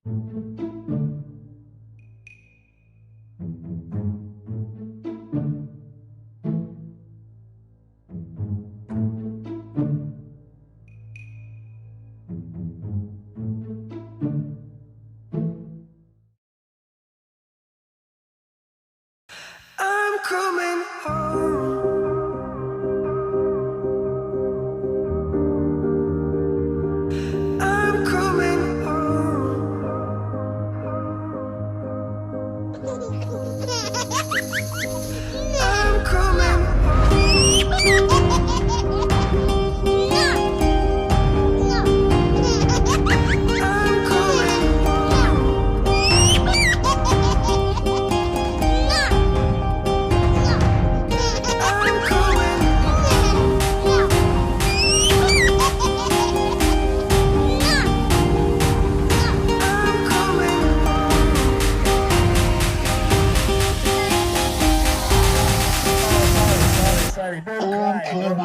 I'm coming home. I'm coming home. I'm coming I'm coming I'm coming I'm coming Sorry. Don't cry. Don't